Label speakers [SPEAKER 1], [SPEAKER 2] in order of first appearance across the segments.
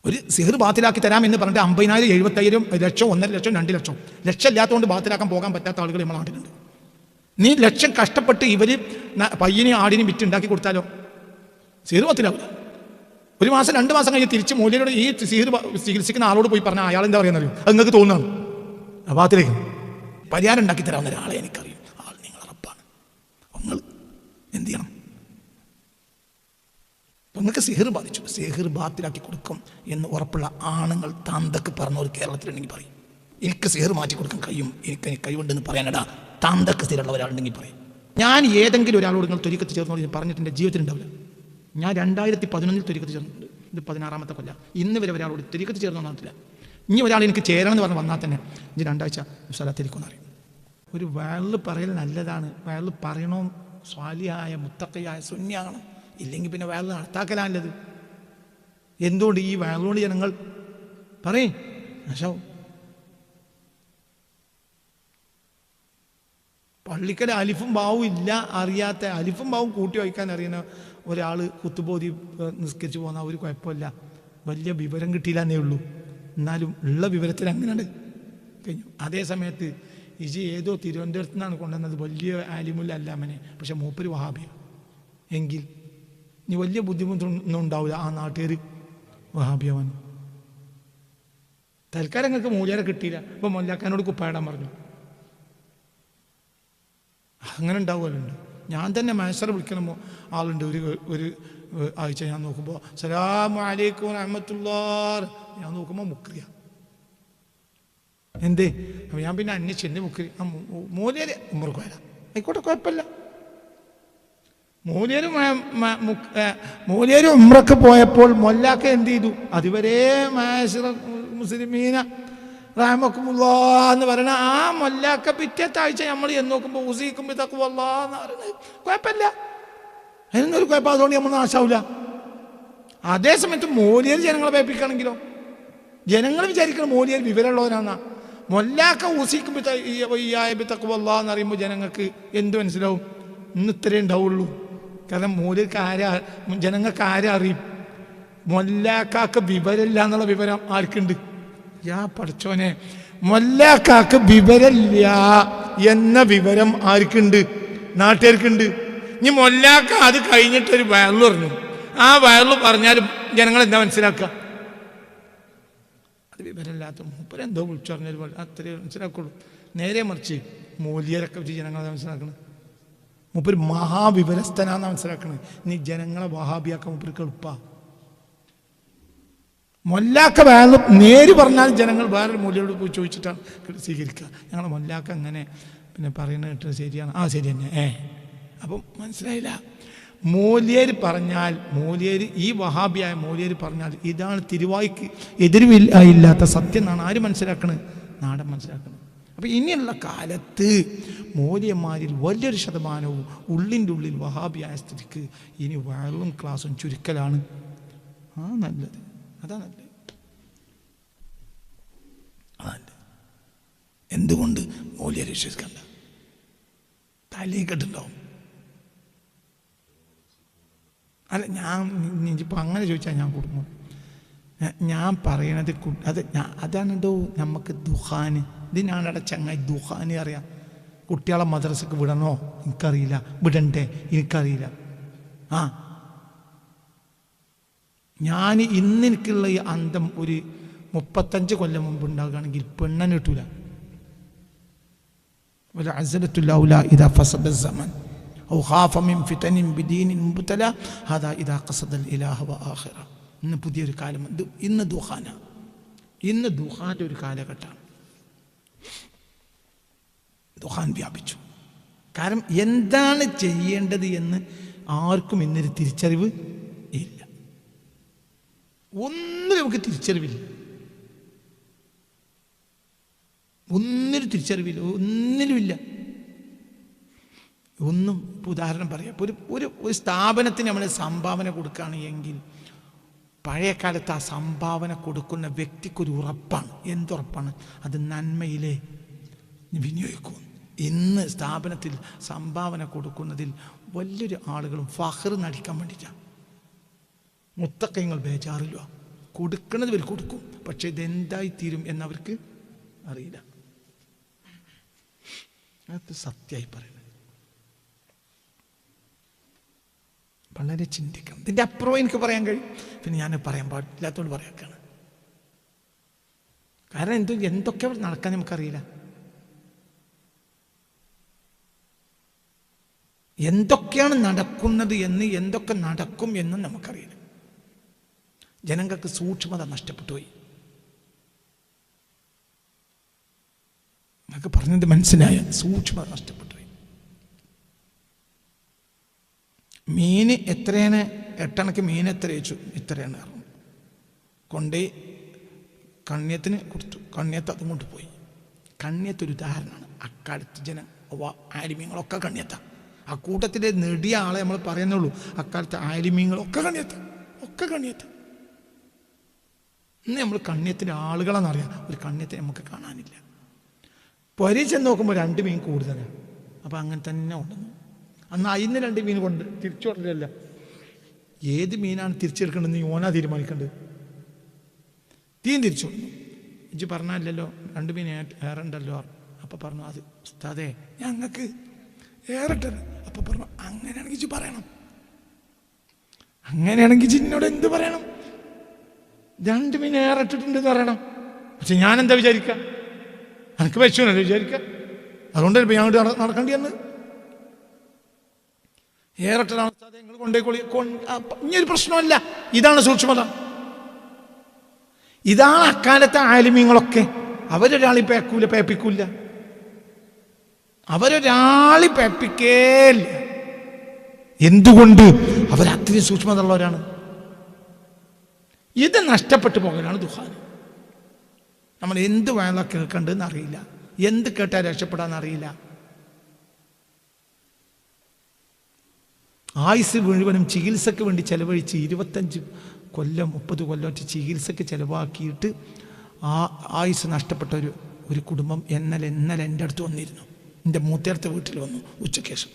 [SPEAKER 1] ഒരു സിഹർ ബാത്തിലാക്കി തരാമെന്ന് പറഞ്ഞിട്ട് 50,000, 70,000, ലക്ഷം, 1.5 ലക്ഷം, 2 ലക്ഷം. ലക്ഷം ഇല്ലാത്തതുകൊണ്ട് ബാത്തിലാക്കാൻ പോകാൻ പറ്റാത്ത ആളുകൾ നമ്മുടെ നാട്ടിലുണ്ട്. നീ ലക്ഷം കഷ്ടപ്പെട്ട് ഇവർ പയ്യനെയും ആടിനെയും വിറ്റുണ്ടാക്കി കൊടുത്താലോ സിഹർ ബാത്തിലാവില്ല. 1 മാസം 2 മാസം കഴിഞ്ഞ് തിരിച്ച് മൂല്യരോട് ഈ സിഹർ ചികിത്സിക്കുന്ന ആളോട് പോയി പറഞ്ഞാൽ അയാൾ എന്താ പറയുന്നറിയോ? അത് നിങ്ങൾക്ക് തോന്നുന്നു ബാത്തിലേക്ക് പരിഹാരം ഉണ്ടാക്കി തരാവുന്ന ഒരാളെ എനിക്കറിയും. ആൾ നിങ്ങൾ ഉറപ്പാണ്. നിങ്ങൾ എന്ത് ചെയ്യണം? നിങ്ങൾക്ക് സിഹർ ബാധിച്ചു, സിഹർ ബാത്തിലാക്കി കൊടുക്കും എന്ന് ഉറപ്പുള്ള ആണുങ്ങൾ താന്തക്ക് പറഞ്ഞവർ കേരളത്തിലുണ്ടെങ്കിൽ പറയും. എനിക്ക് സിഹർ മാറ്റി കൊടുക്കാൻ കഴിയും, എനിക്ക് കഴിവുണ്ടെന്ന് പറയാനടാ താന്തക്ക് സ്ഥിരമുള്ള ഒരാളുണ്ടെങ്കിൽ പറയും. ഞാൻ ഏതെങ്കിലും ഒരാളോട് നിങ്ങൾ ത്വരീക്കത്ത് ചേർന്നോട് പറഞ്ഞിട്ട് എൻ്റെ ജീവിതത്തിൽ ഉണ്ടാവില്ല. ഞാൻ 2011 ത്വരീക്കത്ത് ചേർന്നിട്ടുണ്ട്. ഇത് 16ാമത്തെ കൊല്ലം. ഇന്ന് വരെ ഒരാളോട് ത്വരീക്കത്ത് ചേർന്നോ നടത്തില്ല. ഇനി ഒരാൾ എനിക്ക് ചേരണം എന്ന് പറഞ്ഞ് വന്നാൽ തന്നെ ഇനി 2 ആഴ്ച സ്ഥലത്തിരിക്കുമെന്ന് അറിയും. ഒരു വയറിൽ പറയൽ നല്ലതാണ്. വയറിൽ പറയണോ സ്വാലിയായ മുത്തക്കയായ സുന്യാണ്. ഇല്ലെങ്കിൽ പിന്നെ വയറിൽ നടത്താക്കലാണല്ലത്. എന്തുകൊണ്ട് ഈ വയറിനോട് ജനങ്ങൾ പറയും നശാവും. പള്ളിക്കൽ അലിഫും ബാവും ഇല്ല അറിയാത്ത, അലിഫും ബാവും കൂട്ടി വയ്ക്കാൻ അറിയുന്ന ഒരാൾ കുത്തുബോധി നിസ്കരിച്ച് പോകുന്ന ഒരു കുഴപ്പമില്ല. വലിയ വിവരം കിട്ടിയില്ലെന്നേ ഉള്ളൂ. എന്നാലും ഉള്ള വിവരത്തിൽ അങ്ങനെയുണ്ട് കഴിഞ്ഞു. അതേ സമയത്ത് ഇജി ഏതോ തിരുവനന്തപുരത്ത് നിന്നാണ് കൊണ്ടുവന്നത്, വലിയ ആലിമുല്ല അല്ലാമനെ, പക്ഷെ മൂപ്പര് വഹാബിയ എങ്കിൽ ഇനി വലിയ ബുദ്ധിമുട്ടൊന്നും ഉണ്ടാവില്ല. ആ നാട്ടുകാർ വഹാബിയവൻ തൽക്കാലം നിങ്ങൾക്ക് മൂല്യരെ കിട്ടിയില്ല. ഇപ്പം മൊല്ലാക്കാനോട് കുപ്പായിടാൻ പറഞ്ഞു. അങ്ങനെ ഉണ്ടാവുമല്ലോ. ഞാൻ തന്നെ മാസ്റ്റർ വിളിക്കണമോ ആളുണ്ട്. ഒരു ആഴ്ച ഞാൻ നോക്കുമ്പോൾ സലാമു അലൈക്കും റഹ്മത്തുള്ളാഹ്, ഞാൻ നോക്കുമ്പോൾ മുക്രിയ. എന്തേ? അപ്പം ഞാൻ പിന്നെ അന്വേഷിച്ച് എന്നെ മുക്രി മൂല്യര് ഉമ്മർക്ക് വരാം, ആയിക്കോട്ടെ കുഴപ്പമില്ല. മൂല്യര് ഉമ്രക്ക് പോയപ്പോൾ മൊല്ലാക്ക എന്ത് ചെയ്തു? അതുവരെ മാസ്റ്റർ മുസ്ലിമീന റഹ്മക്കുമുല്ലാന്ന് പറയണ ആ മൊല്ലാക്ക പിറ്റത്തെ ആഴ്ച നമ്മൾ എന്ന് നോക്കുമ്പോൾ ഉസീക്കും തഖ്വല്ലാന്ന് പറയുന്നത് കുഴപ്പമില്ല. അതിനൊരു കുഴപ്പം. അതുകൊണ്ട് നമ്മൾ നാശാവില്ല. അതേ സമയത്ത് മൂല്യർ ജനങ്ങളെ പേപ്പിക്കണമെങ്കിലോ ജനങ്ങൾ വിചാരിക്കണം മൂല്യർ വിവരമുള്ളവരാന്നാ. മൊല്ലാക്ക ഉസീക്കും തഖ്വല്ലാന്ന് പറയുമ്പോൾ ജനങ്ങൾക്ക് എന്ത് മനസ്സിലാവും? ഇന്ന് ഇത്രേ ഉണ്ടാവുള്ളൂ. കാരണം മൂല്യർക്ക് ജനങ്ങൾക്ക് അറിയും? മൊല്ലാക്കാക്ക് വിവരമില്ല എന്നുള്ള വിവരം ആർക്കുണ്ട്? പഠിച്ചോനെ, മൊല്ലാക്കാക്ക് വിവരമില്ല എന്ന വിവരം ആർക്കുണ്ട്? നാട്ടുകാർക്കുണ്ട്. ഇനി മൊല്ലാക്ക അത് കഴിഞ്ഞിട്ടൊരു വയറു പറഞ്ഞു. ആ വയറു പറഞ്ഞാലും ജനങ്ങൾ എന്താ മനസ്സിലാക്കുക? അത് വിവരമില്ലാത്ത മൂപ്പരെന്തോ വിളിച്ചു പറഞ്ഞൊരു അത്രേ മനസ്സിലാക്കുള്ളൂ. നേരെ മറിച്ച് മൂല്യരൊക്കെ വെച്ച് ജനങ്ങളെ മനസ്സിലാക്കണം. മൂപ്പര് മഹാവിവരസ്ഥനാന്ന് മനസ്സിലാക്കണേ. നീ ജനങ്ങളെ വഹാബിയാക്കാൻ മൂപ്പർക്ക് എളുപ്പ. മൊല്ലാക്ക വേറെ നേര് പറഞ്ഞാൽ ജനങ്ങൾ വേറൊരു മൂല്യരോട് പോയി ചോദിച്ചിട്ടാണ് സ്വീകരിക്കുക. ഞങ്ങളെ മൊല്ലാക്ക അങ്ങനെ പിന്നെ പറയുന്നത് കേട്ടത് ശരിയാണ്. ആ ശരി തന്നെ. അപ്പം മനസ്സിലായില്ല. മൂല്യര് പറഞ്ഞാൽ മൂല്യര്, ഈ വഹാബിയായ മൂല്യര് പറഞ്ഞാൽ ഇതാണ് തിരുവായ്ക്ക് എതിരില്ലാത്ത സത്യം എന്നാണ് ആര് മനസ്സിലാക്കണത്? നാടൻ മനസ്സിലാക്കണം. അപ്പം ഇനിയുള്ള കാലത്ത് മൂല്യന്മാരിൽ വലിയൊരു ശതമാനവും ഉള്ളിൻ്റെ ഉള്ളിൽ വഹാബിയായ സ്ഥിതിക്ക് ഇനി വയറും ക്ലാസ്സും ചുരുക്കലാണ്. നല്ലത്. അതാ നല്ലത്. എന്തുകൊണ്ട് മൂല്യം വിശ്വസിക്കണ്ട? തലയിൽ കെട്ടുണ്ടാവും. അല്ല, ഇപ്പം അങ്ങനെ ചോദിച്ചാൽ ഞാൻ കൊടുക്കും. ഞാൻ പറയണത് അതാണെന്തോ നമുക്ക് ദുഹാന്. ഇതിനാണ് ചങ്ങായി ദുഹാന് അറിയാം. കുട്ടികളെ മദ്രസക്ക് വിടണോ എനിക്കറിയില്ല, വിടണ്ടേ എനിക്കറിയില്ല. ഞാൻ ഇന്നെനിക്കുള്ള ഈ അന്തം ഒരു 35 കൊല്ലം മുമ്പ് ഉണ്ടാകുകയാണെങ്കിൽ പെണ്ണന് കിട്ടൂല. ഇന്ന് പുതിയൊരു കാലം. ഇന്ന് ദുഹാന്റെ ഒരു കാലഘട്ടമാണ്. ദുഹാൻ വ്യാപിച്ചു. കാരണം എന്താണ് ചെയ്യേണ്ടത് എന്ന് ആർക്കും ഇന്നൊരു തിരിച്ചറിവ് ഇല്ല. ഒന്നും നമുക്ക് തിരിച്ചറിവില്ല. ഒന്നിനും തിരിച്ചറിവില്ല. ഒന്നിനുമില്ല. ഒന്നും. ഉദാഹരണം പറയാം. ഒരു സ്ഥാപനത്തിന് നമ്മൾ സംഭാവന കൊടുക്കുകയാണെങ്കിൽ പഴയ കാലത്ത് ആ സംഭാവന കൊടുക്കുന്ന വ്യക്തിക്കൊരു ഉറപ്പാണ്. എന്തുറപ്പാണ്? അത് നന്മയിലെ വിനിയോഗിക്കും. ഇന്ന് സ്ഥാപനത്തിൽ സംഭാവന കൊടുക്കുന്നതിൽ വലിയൊരു ആളുകളും ഫഖർ നടിക്കാൻ വേണ്ടിയിട്ടാണ്. മുത്തക്കങ്ങൾ ബേജാറില്ല. കൊടുക്കണത് ഇവർ കൊടുക്കും, പക്ഷെ ഇതെന്തായി തീരും എന്നവർക്ക് അറിയില്ല. അത് സത്യമായി പറയുന്നത്. വളരെ ചിന്തിക്കണം. ഇതിൻ്റെ അപ്പുറം എനിക്ക് പറയാൻ കഴിയും, പിന്നെ ഞാൻ പറയാൻ പാടില്ലാത്തോണ്ട് പറയാക്കാണ്. കാരണം എന്തൊക്കെ നടക്കാൻ നമുക്കറിയില്ല. എന്തൊക്കെയാണ് നടക്കുന്നത് എന്ന്, എന്തൊക്കെ നടക്കും എന്നും നമുക്കറിയില്ല. ജനങ്ങൾക്ക് സൂക്ഷ്മത നഷ്ടപ്പെട്ടു പോയി. നമുക്ക് പറഞ്ഞത് മനസ്സിലായ സൂക്ഷ്മത നഷ്ടപ്പെട്ടു പോയി. മീന് എത്രയാണ്, 8 അണക്ക് മീൻ എത്ര വെച്ചു, ഇത്രയാണ് അറിഞ്ഞു. കൊണ്ടേ കണ്യത്തിന് കൊടുത്തു. കണ്യത്ത് അതും കൊണ്ട് പോയി. കണ്യത്തൊരു ഉദാഹരണമാണ്. അക്കാലത്ത് ആലിമീങ്ങളൊക്കെ കണ്യത്താണ്. ആ കൂട്ടത്തിലെ നെടിയ ആളെ നമ്മൾ പറയുന്നുള്ളൂ. അക്കാലത്ത് ആലിമീങ്ങളൊക്കെ കണ്യത്താണ്, ഒക്കെ കണ്യത്ത്. ഇന്ന് നമ്മൾ കണ്യത്തിൻ്റെ ആളുകളെന്നറിയാം, ഒരു കണ്യത്തെ നമുക്ക് കാണാനില്ല. പൊരീച്ച് നോക്കുമ്പോൾ 2 മീൻ കൂടുതലാണ്. അപ്പം അങ്ങനെ തന്നെ ഉണ്ടെന്നു. അന്ന് അതിന് 2 മീൻ കൊണ്ട് തിരിച്ചു കൊണ്ടില്ല. ഏത് മീനാണ് തിരിച്ചെടുക്കേണ്ടതെന്ന് ഓനാ തീരുമാനിക്കേണ്ടത്. തിരിച്ചു കൊണ്ടു. ഇജ്ജ് പറഞ്ഞല്ലോ 2 മീൻ ഏറെ ഉണ്ടല്ലോ. അപ്പം പറഞ്ഞു, അത് ഉസ്താദേ ഞങ്ങൾക്ക് ഏറിട്ടത്. അപ്പം പറഞ്ഞു, അങ്ങനെയാണെങ്കിൽ ഇജ്ജ് പറയണം. അങ്ങനെയാണെങ്കിൽ ജിന്നോട് എന്ത് പറയണം? 2 മീൻ ഏറിട്ടിട്ടുണ്ടെന്ന് പറയണം. പക്ഷെ ഞാൻ എന്താ വിചാരിക്കുക? എനിക്ക് പശുവിനല്ലേ വിചാരിക്കുക. അതുകൊണ്ടല്ലേ ഇപ്പം ഞങ്ങൾ നടക്കേണ്ടി വന്ന്. ഏറിട്ടതാണ് ഉസ്താദേ നിങ്ങൾ കൊണ്ടേക്കോളി. ഇനിയൊരു പ്രശ്നമല്ല. ഇതാണ് സൂക്ഷ്മത. ഇതാണ് അക്കാലത്തെ ആലിമീങ്ങളൊക്കെ. അവരൊരാളി പേപ്പിക്കൂല. അവരൊരാളി പേപ്പിക്കേല്ല. എന്തുകൊണ്ട്? അവരത്രയും സൂക്ഷ്മത ഉള്ളവരാണ്. ഇത് നഷ്ടപ്പെട്ടു പോകലാണ് ദുഹാൻ. നമ്മൾ എന്ത് വേല കേൾക്കേണ്ടതെന്ന് അറിയില്ല, എന്ത് കേട്ടാൽ രക്ഷപ്പെടാൻ അറിയില്ല. ആയുസ് മുഴുവനും ചികിത്സക്ക് വേണ്ടി ചെലവഴിച്ച് 25 കൊല്ലം 30 കൊല്ലം ചികിത്സക്ക് ചെലവാക്കിയിട്ട് ആ ആയുസ് നഷ്ടപ്പെട്ട ഒരു കുടുംബം ഇന്നലെ എൻ്റെ അടുത്ത് വന്നിരുന്നു. എൻ്റെ മൂത്തേർത്ത വീട്ടിൽ വന്നു ഉച്ചയ്ക്ക് ശേഷം.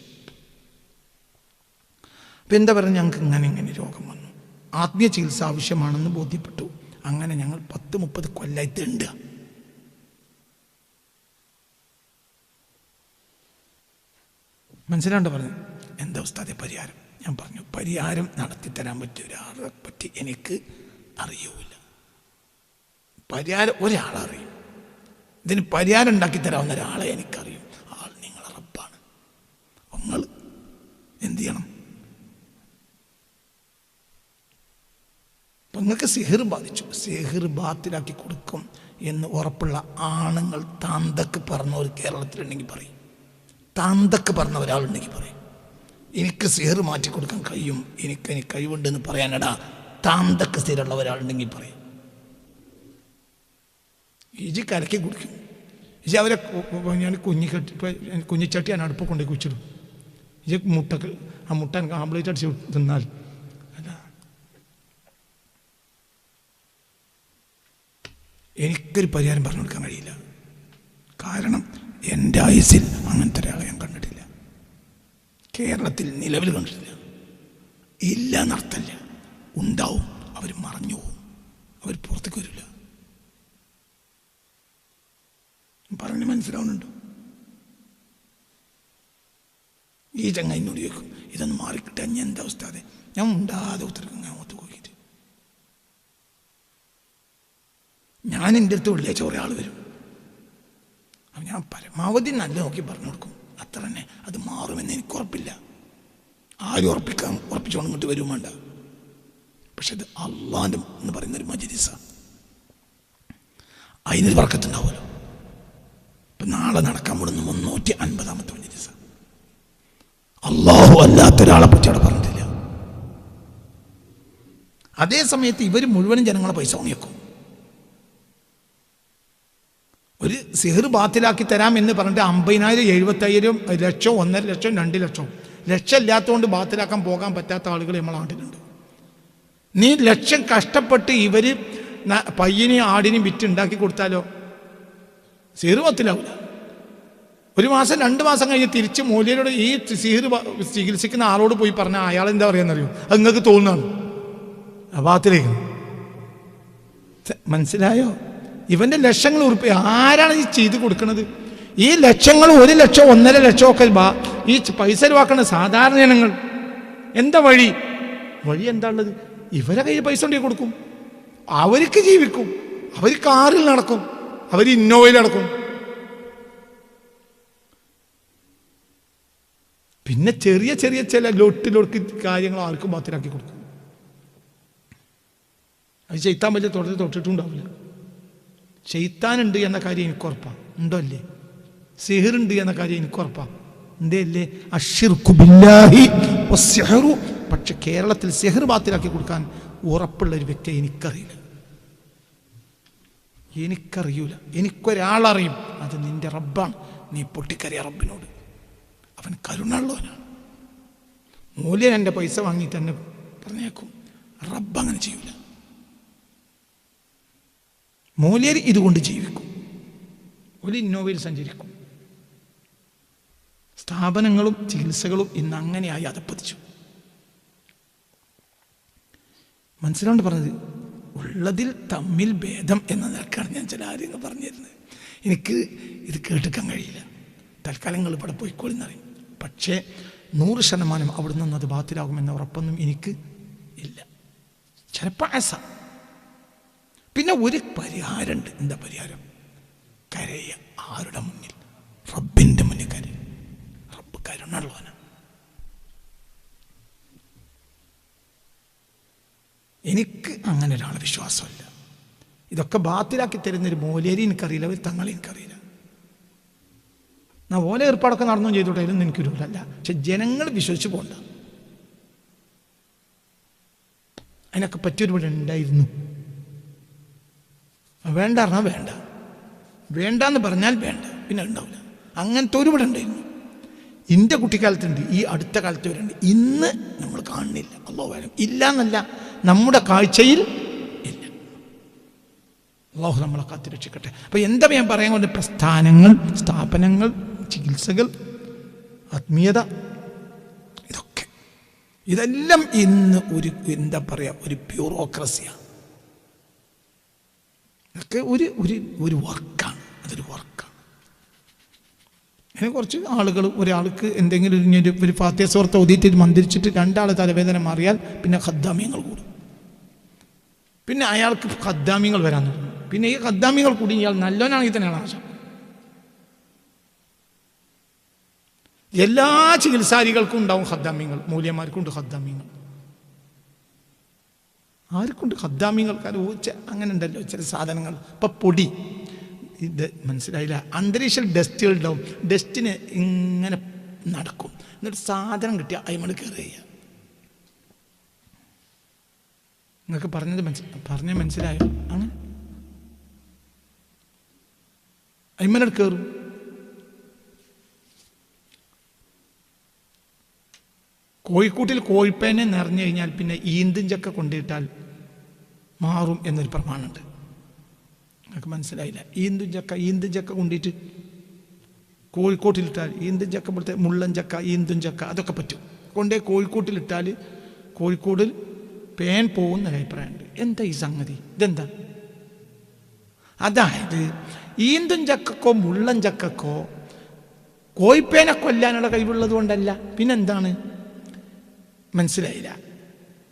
[SPEAKER 1] അപ്പം എന്താ പറയുക, ഞങ്ങൾക്ക് ഇങ്ങനെ രോഗം വന്നു, ആത്മീയ ചികിത്സ ആവശ്യമാണെന്ന് ബോധ്യപ്പെട്ടു. അങ്ങനെ ഞങ്ങൾ 10-30 കൊല്ലമായി തെണ്ടുക. മനസ്സിലാണ്ട് പറഞ്ഞു. എന്താ ഉസ്താദേ പരിഹാരം? ഞാൻ പറഞ്ഞു, പരിഹാരം നടത്തിത്തരാൻ പറ്റിയ ഒരാളെ പറ്റി എനിക്ക് അറിയൂല. പരിഹാരം ഒരാളറിയും. ഇതിന് പരിഹാരം ഉണ്ടാക്കി തരാവുന്ന ഒരാളെ എനിക്കറിയും. ആൾ നിങ്ങളെ റബ്ബാണ്. നിങ്ങൾ എന്ത് ചെയ്യണം? നിങ്ങൾക്ക് സിഹിർ ബാധിച്ചു, സിഹിർ ബാത്തിലാക്കി കൊടുക്കും എന്ന് ഉറപ്പുള്ള ആണുങ്ങൾ താന്തക്ക് പറഞ്ഞവർ കേരളത്തിലുണ്ടെങ്കിൽ പറയും. താന്തക്ക് പറഞ്ഞ ഒരാളുണ്ടെങ്കിൽ പറയും, എനിക്ക് സിഹിർ മാറ്റി കൊടുക്കാൻ കഴിയും, എനിക്ക് കഴിവുണ്ടെന്ന് പറയാനടാ താന്തക്ക് സ്ഥിരമുള്ള ഒരാളുണ്ടെങ്കിൽ പറയും. ഇജി കലക്കി കുടിക്കും. ഇജി അവരെ ഞാൻ കുഞ്ഞിച്ചട്ടി ഞാൻ അടുപ്പ് കൊണ്ടുപോയി കുച്ചിടും. ഇജി ആ മുട്ട ആംബ്ലേറ്റ് അടിച്ച് തിന്നാൽ അല്ല, എനിക്കൊരു പരിഹാരം പറഞ്ഞു കൊടുക്കാൻ കഴിയില്ല. കാരണം എൻ്റെ ആയുസിൽ അങ്ങനത്തെ ഒരാളെ ഞാൻ കണ്ടിട്ടില്ല, കേരളത്തിൽ നിലവിൽ കണ്ടിട്ടില്ല. ഇല്ല എന്നർത്ഥമില്ല, ഉണ്ടാവും. അവർ മറഞ്ഞു പോവും, അവർ പുറത്തേക്ക് വരില്ല. പറഞ്ഞ് മനസ്സിലാവുന്നുണ്ടോ? ഈ ചങ്ങായിനോട് ചോദിക്കും, ഇതൊന്ന് മാറിക്കിട്ടാൻ ഞാൻ എന്താ ഉസ്താദേ? ഞാൻ ഉണ്ടാതെ ഉത്തരക്കും ഞാൻ ഒത്തു പോയിട്ട് ഞാൻ എൻ്റെ അടുത്ത് വെള്ളിയാഴ്ച കുറേ ആൾ വരും. അപ്പം ഞാൻ പരമാവധി നല്ല നോക്കി പറഞ്ഞു കൊടുക്കും. അത്ര തന്നെ. അത് മാറുമെന്ന് എനിക്ക് ഉറപ്പില്ല. ആരും ഉറപ്പിച്ചോണ്ട് ഇങ്ങോട്ട് വരും വേണ്ട. പക്ഷെ അത് അള്ളാൻ്റെ എന്ന് പറയുന്നൊരു മജ്‌ലിസാണ്. അതിനൊരു ബർക്കത്തുണ്ടാവുമല്ലോ. ഇപ്പം നാളെ നടക്കാൻ പോകുന്ന 350ാമത്തെ മജ്‌ലിസാണ്. അള്ളാഹു അല്ലാത്തൊരാളെ പറ്റി അവിടെ പറഞ്ഞിട്ടില്ല. അതേ സമയത്ത് ഇവർ മുഴുവനും ജനങ്ങളെ പൈസ ഉണിയക്കും. ഒരു സിഹിർ ബാത്തിലാക്കി തരാം എന്ന് പറഞ്ഞിട്ട് 50,000, 75,000, ലക്ഷം, 1.5 ലക്ഷം, 2 ലക്ഷം. ലക്ഷം ഇല്ലാത്തതുകൊണ്ട് ബാത്തിലാക്കാൻ പോകാൻ പറ്റാത്ത ആളുകൾ നമ്മളെ നാട്ടിലുണ്ട്. നീ ലക്ഷം കഷ്ടപ്പെട്ട് ഇവർ പയ്യനെയും ആടിനെയും വിറ്റുണ്ടാക്കി കൊടുത്താലോ സിഹിർ ബാത്തിലാവില്ല. 1 മാസം 2 മാസം കഴിഞ്ഞ് തിരിച്ച് മൂല്യരോട് ഈ സിഹിർ ചികിത്സിക്കുന്ന ആളോട് പോയി പറഞ്ഞാൽ അയാൾ എന്താ പറയാന്നറിയോ? അത് നിങ്ങൾക്ക് തോന്നുന്നതാണ് ബാത്തിലേക്ക്. മനസ്സിലായോ? ഇവന്റെ ലക്ഷങ്ങൾ ഉറുപ്പിക ആരാണ് ഈ ചെയ്ത് കൊടുക്കുന്നത്? ഈ ലക്ഷങ്ങൾ 1 ലക്ഷം 1.5 ലക്ഷം ഒക്കെ ഈ പൈസ ചെലവാക്കുന്ന സാധാരണ ജനങ്ങൾ എന്താ വഴി എന്താ ഉള്ളത്? ഇവരെ കയ്യിൽ പൈസ ഉണ്ടെങ്കിൽ കൊടുക്കും, അവർക്ക് ജീവിക്കും, അവർ കാറിൽ നടക്കും, അവർ ഇന്നോവയിൽ നടക്കും. പിന്നെ ചെറിയ ചെറിയ ചില ലൊട്ടിലൊടുക്കി കാര്യങ്ങൾ ആർക്കും ബാത്തിലാക്കി കൊടുക്കും. അത് ചെയ്ത്താൻ വലിയ തൊട്ടിട്ടുണ്ടാവില്ല. ചെയ്ത്താനുണ്ട് എന്ന കാര്യം എനിക്ക് ഉറപ്പാണ്. ഉണ്ടോ അല്ലേ? സിഹിറുണ്ട് എന്ന കാര്യം എനിക്ക് ഉറപ്പാണ്. എന്തേ അല്ലേ? അശ്ശിർക്കു ബില്ലാഹി വസ്സിഹ്റു. പക്ഷെ കേരളത്തിൽ സിഹിർ ബാത്തിലാക്കി കൊടുക്കാൻ ഉറപ്പുള്ള ഒരു വ്യക്തിയെ എനിക്കറിയൂല. എനിക്കൊരാളറിയും, അത് നിന്റെ റബ്ബാണ്. നീ പൊട്ടിക്കറിയ റബ്ബിനോട്. അവൻ കരുണുള്ളവനാണ്. മൂല്യൻ എൻ്റെ പൈസ വാങ്ങി തന്നെ പറഞ്ഞേക്കും. റബ്ബ് അങ്ങനെ ചെയ്യൂല. മൂല്യർ ഇതുകൊണ്ട് ജീവിക്കും. ഒരു ഇന്നോവയിൽ സഞ്ചരിക്കും. സ്ഥാപനങ്ങളും ചികിത്സകളും ഇന്ന് അങ്ങനെയായി അതപ്പതിച്ചു. മനസ്സിലാണ്ട് പറഞ്ഞത് ഉള്ളതിൽ തമ്മിൽ ഭേദം എന്ന നിലക്കാണ് ഞാൻ ചില കാര്യങ്ങൾ പറഞ്ഞിരുന്നത്. എനിക്ക് ഇത് കേൾക്കാൻ കഴിയില്ല. തൽക്കാലങ്ങൾ ഇവിടെ പോയിക്കോളിന്നറിയും. പക്ഷേ 100% അവിടെ നിന്ന് അത് ബാത്തിലാകുമെന്ന ഉറപ്പൊന്നും എനിക്ക് ഇല്ല. ചിലപ്പോൾ പിന്നെ ഒരു പരിഹാരമുണ്ട്. എന്താ പരിഹാരം? കരയ. ആരുടെ മുന്നിൽ? റബ്ബിൻ്റെ മുന്നിൽ കരയ. റബ്ബ് കരുണുള്ളവനാണ്. എനിക്ക് അങ്ങനെ ഒരാളെ വിശ്വാസമില്ല. ഇതൊക്കെ ബാത്തിലാക്കി തരുന്നൊരു മോലേരി എനിക്കറിയില്ല, ഒരു തങ്ങളെ എനിക്കറിയില്ല. ഞാൻ ഓല ഏർപ്പാടൊക്കെ നടന്നു ചെയ്തോട്ടായാലും എനിക്കൊരുല്ല. പക്ഷെ ജനങ്ങൾ വിശ്വസിച്ച് പോകണ്ട. അതിനൊക്കെ പറ്റിയൊരുപാട് ഉണ്ടായിരുന്നു. വേണ്ട പറഞ്ഞാൽ വേണ്ട, വേണ്ടെന്ന് പറഞ്ഞാൽ വേണ്ട, പിന്നെ ഉണ്ടാവില്ല. അങ്ങനത്തെ ഒരുപാട് ഉണ്ടായിരുന്നു. എൻ്റെ കുട്ടിക്കാലത്തുണ്ട്, ഈ അടുത്ത കാലത്ത് വരുന്നുണ്ട്. ഇന്ന് നമ്മൾ കാണുന്നില്ല. അല്ലാഹു അലം. ഇല്ല എന്നല്ല, നമ്മുടെ കാഴ്ചയിൽ ഇല്ല. അല്ലാഹു നമ്മളെ കാത്തുരക്ഷിക്കട്ടെ. അപ്പോൾ എന്താ ഞാൻ പറയാൻ കൊണ്ട്? പ്രസ്ഥാനങ്ങൾ, സ്ഥാപനങ്ങൾ, ചികിത്സകൾ, ആത്മീയത, ഇതെല്ലാം ഇന്ന് ഒരു എന്താ പറയുക, ഒരു ബ്യൂറോക്രസിയാണ്. ഇതൊക്കെ ഒരു വർക്കാണ്. അതൊരു വർക്കാണ്. അങ്ങനെ കുറച്ച് ആളുകൾ, ഒരാൾക്ക് എന്തെങ്കിലും ഒരു ഫാത്തിഹ സൂറത്ത് ഓതിയിട്ട് മന്ത്രിച്ചിട്ട് 2 ആൾ തലവേദന മാറിയാൽ പിന്നെ ഖദ്ദാമിയങ്ങൾ കൂടും. പിന്നെ അയാൾക്ക് ഖദ്ദാമികൾ വരാൻ തുടങ്ങും. പിന്നെ ഈ ഖദ്ദാമികൾ കൂടി ഇയാൾ നല്ലവനാണെങ്കിൽ തന്നെയാണ് ആശം. എല്ലാ ചികിത്സാരികൾക്കും ഉണ്ടാവും ഖദ്ദാമിങ്ങൾ. മൂല്യന്മാർക്കുണ്ട് ഖദ്ദാമിങ്ങൾ. ആർക്കുണ്ട് ഖദ്ദാമികൾ? അങ്ങനെ ഉണ്ടല്ലോ ചില സാധനങ്ങൾ. ഇപ്പം പൊടി, ഇത് മനസ്സിലായില്ല, അന്തരീക്ഷ ഡസ്റ്റുകൾ ഉണ്ടാവും. ഡസ്റ്റിന് ഇങ്ങനെ നടക്കും. എന്നിട്ട് സാധനം കിട്ടിയാൽ അയ്മണ് കയറുക. നിങ്ങൾക്ക് പറഞ്ഞ മനസ്സിലായോ? അങ്ങനെ അയ്മനോട് കയറും. കോഴിക്കൂട്ടിൽ കോഴിപ്പേനെ നിറഞ്ഞു കഴിഞ്ഞാൽ പിന്നെ ഈന്തും ചക്ക കൊണ്ടിട്ടാൽ മാറും എന്നൊരു പ്രമാണമുണ്ട്. നിങ്ങൾക്ക് മനസ്സിലായില്ല? ഈന്തും ചക്ക കൊണ്ടിട്ട് കോഴിക്കോട്ടിലിട്ടാൽ ഈന്തും ചക്ക പോലത്തെ മുള്ളൻ ചക്ക, ഈന്തും ചക്ക അതൊക്കെ പറ്റും. കൊണ്ടേ കോഴിക്കോട്ടിലിട്ടാൽ കോഴിക്കോടിൽ പേൻ പോകുന്ന അഭിപ്രായമുണ്ട്. എന്താ ഈ സംഗതി? ഇതെന്താ? അതായത് ഈന്തും ചക്കക്കോ മുള്ളൻ ചക്കക്കോ കോഴിപ്പേനെ കൊല്ലാനുള്ള കഴിവുള്ളത് കൊണ്ടല്ല. പിന്നെന്താണ്? മനസ്സിലായില്ല?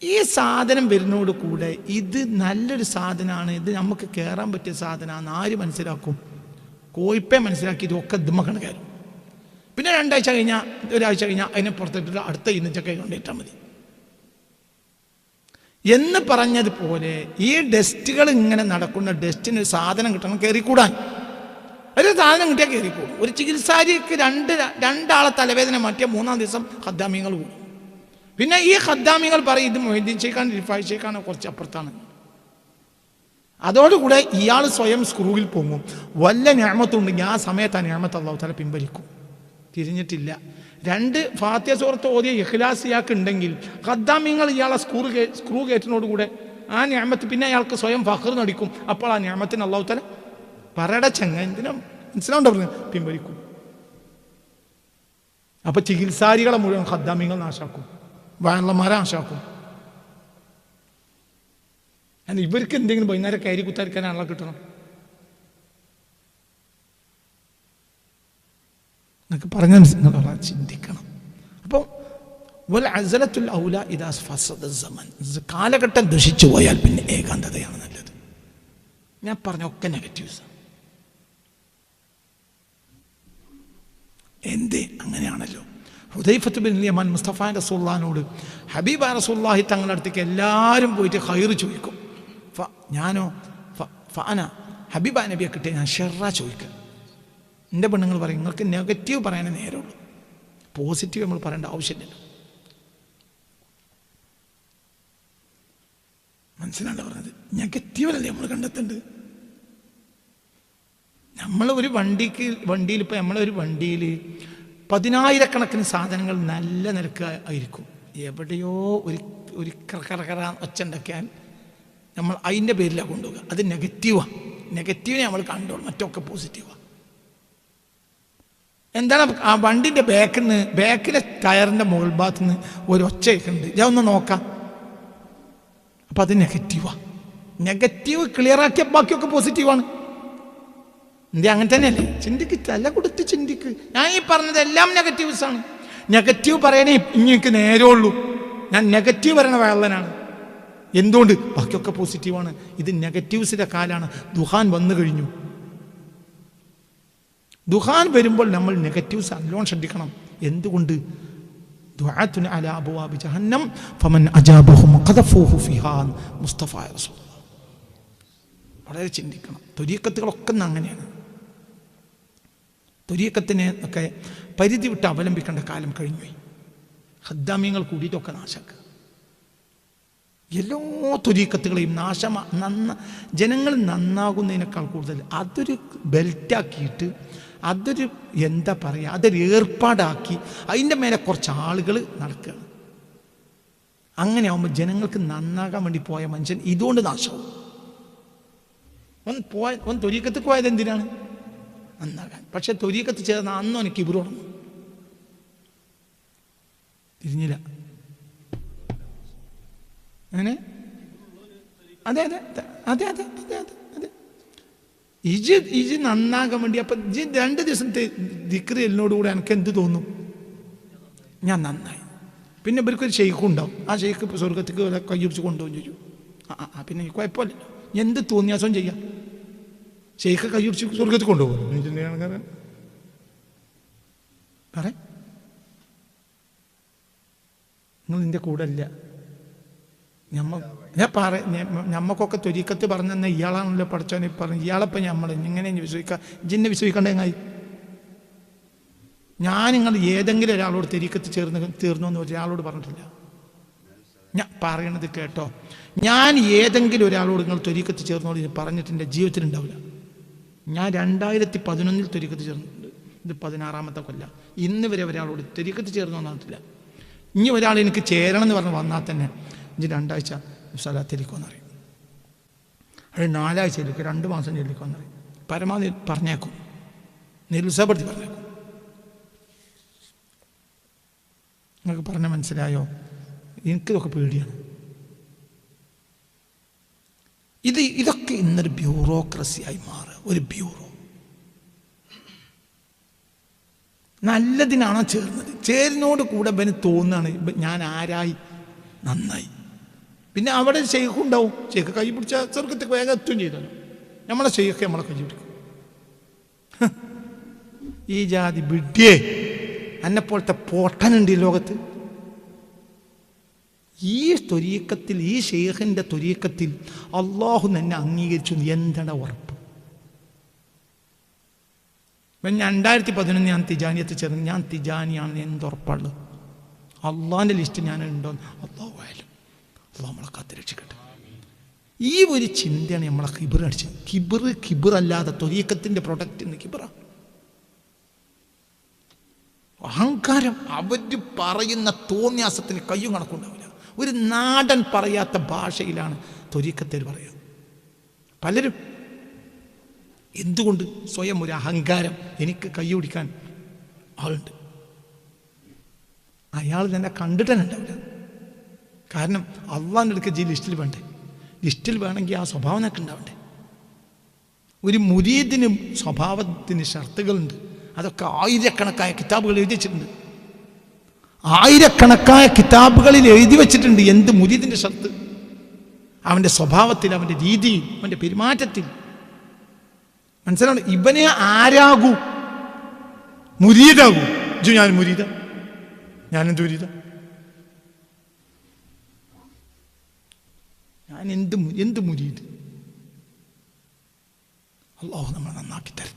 [SPEAKER 1] ഈ സാധനം വരുന്നതോട് കൂടെ ഇത് നല്ലൊരു സാധനമാണ്, ഇത് നമുക്ക് കയറാൻ പറ്റിയ സാധനമാണ് ആര് മനസ്സിലാക്കും? കോഴിപ്പേ മനസ്സിലാക്കി ഇതൊക്കെ ദുമ്മക്കണ കയറും. പിന്നെ 2 ആഴ്ച കഴിഞ്ഞാൽ, ഒരാഴ്ച കഴിഞ്ഞാൽ അതിനെ പുറത്തിട്ടിട്ട് അടുത്ത ഇന്നച്ചക്ക കൊണ്ടിട്ടാൽ മതി എന്ന് പറഞ്ഞതുപോലെ ഈ ഡസ്റ്റുകൾ ഇങ്ങനെ നടക്കുന്ന ഡസ്റ്റിന് ഒരു സാധനം കിട്ടണം കയറിക്കൂടാൻ. ഒരു സാധനം കിട്ടിയാൽ കയറിക്കൂടും. ഒരു ചികിത്സാരിക്ക് 2 ആളെ തലവേദന മാറ്റിയാൽ 3-ാം ദിവസം ഖദ്ദാമികൾ കൂടും. പിന്നെ ഈ ഖദ്ദാമികൾ പറയും ഇത് മൊയ്തീൻ ഷെയ്ഖാൻ, റിഫായി ഷെയ്ഖാനോ കുറച്ച് അപ്പുറത്താണ്. അതോടുകൂടെ ഇയാൾ സ്വയം സ്ക്രൂവിൽ പൊങ്ങും. വല്ല നിഅമത്തുണ്ടെങ്കിൽ ആ സമയത്ത് ആ നിഅമത്ത് അല്ലാഹു തആല പിൻവലിക്കും. തിരിഞ്ഞിട്ടില്ല. 2 ഫാത്തിഹ സൂറത്ത് ഓതിയ ഇഖ്ലാസ് ഇയാൾക്ക് ഉണ്ടെങ്കിൽ ഖദ്ദാമിങ്ങൾ ഇയാളെ സ്ക്രൂ കയറ്റിനോടുകൂടെ ആ നിഅമത്ത് പിന്നെ അയാൾക്ക് സ്വയം ഫഖർ നടിക്കും. അപ്പോൾ ആ നിഅമത്തിന് അല്ലാഹു തആല പറയുടെ ചങ്ങ എന്തിനാ മനസ്സിലാവുണ്ടോ പിൻവലിക്കും. അപ്പൊ ചികിത്സാരികളെ മുഴുവൻ ഖദ്ദാമിങ്ങൾ നാശാക്കും, വയറന്മാരെ നാശാക്കും. കാരണം ഇവർക്ക് എന്തെങ്കിലും വൈകുന്നേരം കയറി കുത്താരിക്കാൻ ആളെ കിട്ടണം. എന്നൊക്കെ പറഞ്ഞ ചിന്തിക്കണം. അപ്പോൾ കാലഘട്ടം ദുഷിച്ചു പോയാൽ പിന്നെ ഏകാന്തതയാണ് നല്ലത്. ഞാൻ പറഞ്ഞ ഒക്കെ നെഗറ്റീവ്സ്. എന്തേ അങ്ങനെയാണല്ലോ. ഹുദൈഫത്ത് ബിൻ യമാൻ മുസ്തഫ റസൂലുള്ളാഹിനോട് ഹബീബ റസൂലുള്ളാഹി തങ്ങളുടെ അടുത്തേക്ക് എല്ലാവരും പോയിട്ട് ഖൈർ ചോദിക്കും. ഞാനോ ഫഅന ഹബീബ നബിയെ കിട്ടിയ ഞാൻ ഷെറ ചോദിക്കുക. എൻ്റെ പെണ്ണുങ്ങൾ പറയും നിങ്ങൾക്ക് നെഗറ്റീവ് പറയാനേ നേരമുള്ളൂ, പോസിറ്റീവ് നമ്മൾ പറയേണ്ട ആവശ്യമില്ല. മനസ്സിലാണ്ട പറഞ്ഞത്? നെഗറ്റീവല്ലേ നമ്മൾ കണ്ടെത്തേണ്ടത്. നമ്മളൊരു വണ്ടിയിൽ ഇപ്പോൾ നമ്മളൊരു വണ്ടിയിൽ 10,000 സാധനങ്ങൾ നല്ല നിരക്ക് ആയിരിക്കും. എവിടെയോ ഒരു കറ ഒച്ച ഉണ്ടാക്കിയാൽ നമ്മൾ അതിൻ്റെ പേരിലാണ് കൊണ്ടുപോകുക. അത് നെഗറ്റീവാണ്. നെഗറ്റീവിനെ നമ്മൾ കണ്ടോളൂ, മറ്റൊക്കെ പോസിറ്റീവാണ്. എന്താണ് ആ വണ്ടിൻ്റെ ബാക്കിലെ ടയറിൻ്റെ മുകൾ ഭാഗത്തു നിന്ന് ഒരു ഒച്ച കേൾക്കുന്നുണ്ട്, ഞാൻ ഒന്ന് നോക്കാം. അപ്പം അത് നെഗറ്റീവാണ്. നെഗറ്റീവ് ക്ലിയറാക്കിയ ബാക്കിയൊക്കെ പോസിറ്റീവാണ്. എന്തേ അങ്ങനെ തന്നെയല്ലേ? ചിന്തിക്ക്, തല കൊടുത്ത് ചിന്തിക്ക്. ഞാൻ ഈ പറഞ്ഞതെല്ലാം നെഗറ്റീവ്സാണ്. നെഗറ്റീവ് പറയാനേ ഇങ്ങൾക്ക് നേരമുള്ളൂ. ഞാൻ നെഗറ്റീവ് പറയണ വയള്ളനാണ്. എന്തുകൊണ്ട്? ബാക്കിയൊക്കെ പോസിറ്റീവാണ്. ഇത് നെഗറ്റീവ്സിൻ്റെ കാലാണ്. ദുഹാൻ വന്നു കഴിഞ്ഞു. ദുഹാൻ വരുമ്പോൾ നമ്മൾ നെഗറ്റീവ്സ് നല്ലോണം ശ്രദ്ധിക്കണം. എന്തുകൊണ്ട്? ദുആത്തുൻ അലാ അബ്വാബി ജഹന്നം ഫമൻ അജാബഹും ഖദഫൂഹു ഫിഹാ മുസ്തഫ റസൂലുള്ളാഹി. വളരെ ചിന്തിക്കണം. ത്വരീഖത്തുകളൊക്കെ അങ്ങനെയാണ്. ത്വരീഖത്തിനെ ഒക്കെ പരിധി വിട്ട് അവലംബിക്കേണ്ട കാലം കഴിഞ്ഞുപോയി. ഖദ്ദാമിയങ്ങൾ കൂടിയിട്ടൊക്കെ നാശാക്കുക. എല്ലാ ത്വരീഖത്തുകളെയും ജനങ്ങൾ നന്നാകുന്നതിനേക്കാൾ കൂടുതൽ അതൊരു ബെൽറ്റാക്കിയിട്ട് അതൊരു എന്താ പറയുക, അതൊരു ഏർപ്പാടാക്കി അതിൻ്റെ മേലെ കുറച്ച് ആളുകൾ നടക്കുകയാണ്. അങ്ങനെ ആകുമ്പോൾ ജനങ്ങൾക്ക് നന്നാകാൻ വേണ്ടി പോയ മനുഷ്യൻ ഇതുകൊണ്ട് നാശവും. ഓൻ ത്വരീഖത്ത് പോയത് എന്തിനാണ്? നന്നാകാൻ. പക്ഷെ ത്വരീഖത്ത് ചേർന്ന അന്നും എനിക്ക് കിബിർ തുടങ്ങും. തിരിഞ്ഞില്ല. അങ്ങനെ അതെ അതെ അതെ അതെ അതെ അതെ അതെ ഇജ് നന്നാകാൻ വേണ്ടി. അപ്പം 2 ദിവസം ദിക്ർ എന്നോടുകൂടെ എനിക്ക് എന്ത് തോന്നും? ഞാൻ നന്നായി. പിന്നെ ഇവർക്കൊരു ഷെയ്ഖും ഉണ്ടാവും. ആ ഷെയ്ഖ് സ്വർഗത്തേക്ക് കയ്യൊടിച്ച് കൊണ്ടുപോകും ചോദിച്ചു. പിന്നെ കുഴപ്പമില്ല, എന്ത് തോന്നിയാസം ചെയ്യാം. ഷെയ്ഖ് കയ്യൊടിച്ച് സ്വർഗത്തിൽ കൊണ്ടുപോകും. പറ, നിങ്ങൾ ഇതിൻ്റെ കൂടെ അല്ല. ഞമ്മക്കൊക്കെ ത്വരീഖത്ത് പറഞ്ഞു തന്നെ ഇയാളാണല്ലോ പഠിച്ചോനെ പറഞ്ഞു. ഇയാളെപ്പം നമ്മൾ ഇങ്ങനെ വിശ്വസിക്കാം. ജിന്നെ വിശ്വസിക്കേണ്ട എങ്ങായി? ഞാൻ നിങ്ങൾ ഏതെങ്കിലും ഒരാളോട് ത്വരീഖത്ത് തീർന്നു എന്ന് ഒരാളോട് പറഞ്ഞിട്ടില്ല. ഞാൻ പറയണത് കേട്ടോ. ഞാൻ ഏതെങ്കിലും ഒരാളോട് നിങ്ങൾ ത്വരീഖത്ത് ചേർന്നോട് പറഞ്ഞിട്ട് എൻ്റെ ജീവിതത്തിലുണ്ടാവില്ല. ഞാൻ 2011 ത്വരീഖത്ത് ചേർന്നിട്ടുണ്ട്. ഇത് 16ാമത്തെ കൊല്ലം. ഇന്ന് വരെ ഒരാളോട് ത്വരീഖത്ത് ചേർന്നു വന്നിട്ടില്ല. ഇനി ഒരാൾ എനിക്ക് ചേരണം എന്ന് പറഞ്ഞ് വന്നാൽ തന്നെ ഇനി 2 ആഴ്ച സ്ഥലത്തിരിക്കുമെന്നറിയും. അത് 4 ആഴ്ചയിലേക്ക് 2 മാസം ചെല്ലിക്കുമെന്നറിയും. പരമാവധി പറഞ്ഞേക്കും, നിരുത്സാഹപ്പെടുത്തി പറഞ്ഞേക്കും. നിങ്ങൾക്ക് പറഞ്ഞ മനസ്സിലായോ? എനിക്കിതൊക്കെ പേടിയാണ്. ഇതൊക്കെ ഇന്നൊരു ബ്യൂറോക്രസിയായി മാറുക. ഒരു ബ്യൂറോ നല്ലതിനാണോ ചേർന്നത്? ചേരിനോട് കൂടെ ഇവന് തോന്നുകയാണ് ഞാൻ ആരായി നന്നായി. പിന്നെ അവിടെ ഷെയ്ഖ് ഉണ്ടാവും. ഷെയ്ഖ് കൈ പിടിച്ച സ്വർഗത്തേക്ക് വേഗം എത്തുകയും ചെയ്തല്ലോ. നമ്മളെ ഷെയ്ഖ് നമ്മളെ കൈ പിടിക്കും. ഈ ജാതി വിഡ്യേ, എന്നെപ്പോലത്തെ പൊട്ടനുണ്ട് ഈ ലോകത്ത്. ഈ ത്വരീഖത്തിൽ, ഈ ഷെയ്ഖിൻ്റെ ത്വരീഖത്തിൽ അള്ളാഹു എന്നെ അംഗീകരിച്ചു എന്താണ് ഉറപ്പ്? 2011 ഞാൻ തിജാനിയത്ത് ചേർന്ന്. ഞാൻ തിജാനിയാണെന്ന് എന്തുറപ്പാണ്? അള്ളാഹിൻ്റെ ലിസ്റ്റ് ഞാൻ ഉണ്ടോന്ന് അള്ളാഹു ആയാലും. അള്ളാഹു നമ്മളെ കാത്തുരക്ഷിക്കട്ടെ. ഈ ഒരു ചിന്തയാണ് നമ്മളെ കിബിർ അടിച്ചത്. കിബിർ അല്ലാതെ ത്വരീഖത്തിൻ്റെ പ്രൊഡക്റ്റ് ഇന്ന് കിബിറാണ്. അഹങ്കാരം. അവർ പറയുന്ന തോന്യാസത്തിന് കയ്യും കണക്കുണ്ടാവില്ല. ഒരു നാടൻ പറയാത്ത ഭാഷയിലാണ് ത്വരീഖത്തിൽ പറയുക പലരും. എന്തുകൊണ്ട്? സ്വയം ഒരു അഹങ്കാരം. എനിക്ക് കൈ പിടിക്കാൻ ആളുണ്ട്, അയാൾ തന്നെ കണ്ടിട്ട് തന്നെ ഉണ്ടാവില്ല. കാരണം അള്ളാഹിൻ്റെ അടുക്ക ലിസ്റ്റിൽ വേണ്ടേ? ലിസ്റ്റിൽ വേണമെങ്കിൽ ആ സ്വഭാവം നിനക്ക് ഉണ്ടാവണ്ടേ? ഒരു മുരീദിന് സ്വഭാവത്തിന് ഷർത്തുകളുണ്ട്. അതൊക്കെ ആയിരക്കണക്കായ കിതാബുകൾ എഴുതി വെച്ചിട്ടുണ്ട്. ആയിരക്കണക്കായ കിതാബുകളിൽ എഴുതി വെച്ചിട്ടുണ്ട് എന്ത് മുരീദിന്റെ ഷർത്ത്. അവൻ്റെ സ്വഭാവത്തിൽ, അവൻ്റെ രീതിയിൽ, അവൻ്റെ പെരുമാറ്റത്തിൽ. മനസ്സിലാണ്? ഇവനെ ആരാകൂ? മുരീദാകൂ. ഞാൻ മുരീദ, ഞാനെന്ത് മുരീദ? ഞാൻ എന്ത് മുരീദ്? അല്ലാഹു നമ്മളെ നന്നാക്കി തരട്ടെ.